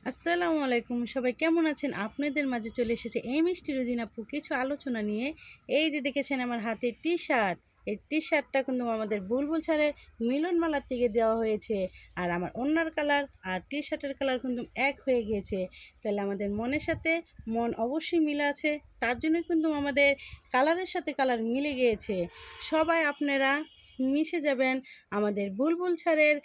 আসসালামু আলাইকুম, সবাই কেমন আছেন? আপনাদের মাঝে চলে এসেছে এই মিষ্টি রোজিন আপু কিছু আলোচনা নিয়ে। এই যে দেখেছেন আমার হাতে টি শার্ট, এই টি শার্টটা কিন্তু আমাদের বুলবুল স্যারের মিলনমালার থেকে দেওয়া হয়েছে। আর আমার ওড়নার কালার আর টি শার্টের কালার কিন্তু এক হয়ে গিয়েছে। তাহলে আমাদের মনের সাথে মন অবশ্যই মিলে আছে, তার জন্য কিন্তু আমাদের কালারের সাথে কালার মিলে গিয়েছে। সবাই আপনারা মিশে যাবেন আমাদের বুলবুল স্যারের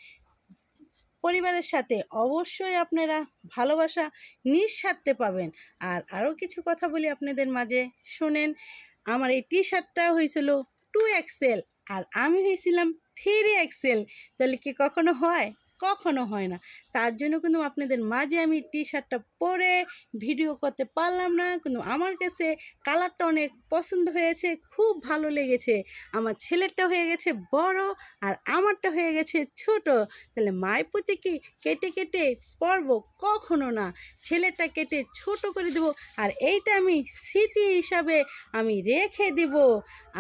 পরিবারের সাথে। অবশ্যই আপনারা ভালোবাসা নিঃস্বার্থে পাবেন। আর আরও কিছু কথা বলি আপনাদের মাঝে, শোনেন। আমার এই টি শার্টটা হয়েছিল 2XL আর আমি হয়েছিলাম 3XL। তাহলে কি কখনো হয়? কখনো হয় না। তার জন্য কিন্তু আপনাদের মাঝে আমি টি শার্টটা পরে ভিডিও করতে পারলাম না, কিন্তু আমার কাছে কালারটা অনেক পছন্দ হয়েছে, খুব ভালো লেগেছে। আমার ছেলেরটা হয়ে গেছে বড় আর আমারটা হয়ে গেছে ছোট। তাহলে মায়ের প্রতি কি কেটে কেটে পরব? কখনো না। ছেলেটা কেটে ছোট করে দেব, আর এইটা আমি স্মৃতি হিসাবে আমি রেখে দিব।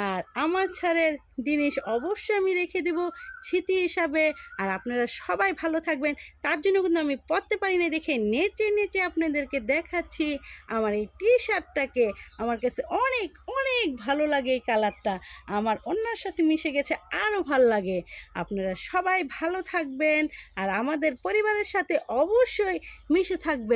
আর আমার ছাড়ের জিনিস অবশ্যই আমি রেখে দেব স্মৃতি হিসাবে। আর আপনারা সবাই ভালো থাকবেন, তার জন্য কিন্তু আমি পরতে পারি না দেখে নেচে নেচে আপনাদেরকে দেখাচ্ছি আমার এই টি শার্টটাকে। আমার কাছে অনেক অনেক ভালো লাগে এই কালারটা, আমার অন্যের সাথে মিশে গেছে, আরও ভালো লাগে। আপনারা সবাই ভালো থাকবেন আর আমাদের পরিবারের সাথে অবশ্যই মিশে থাকবেন।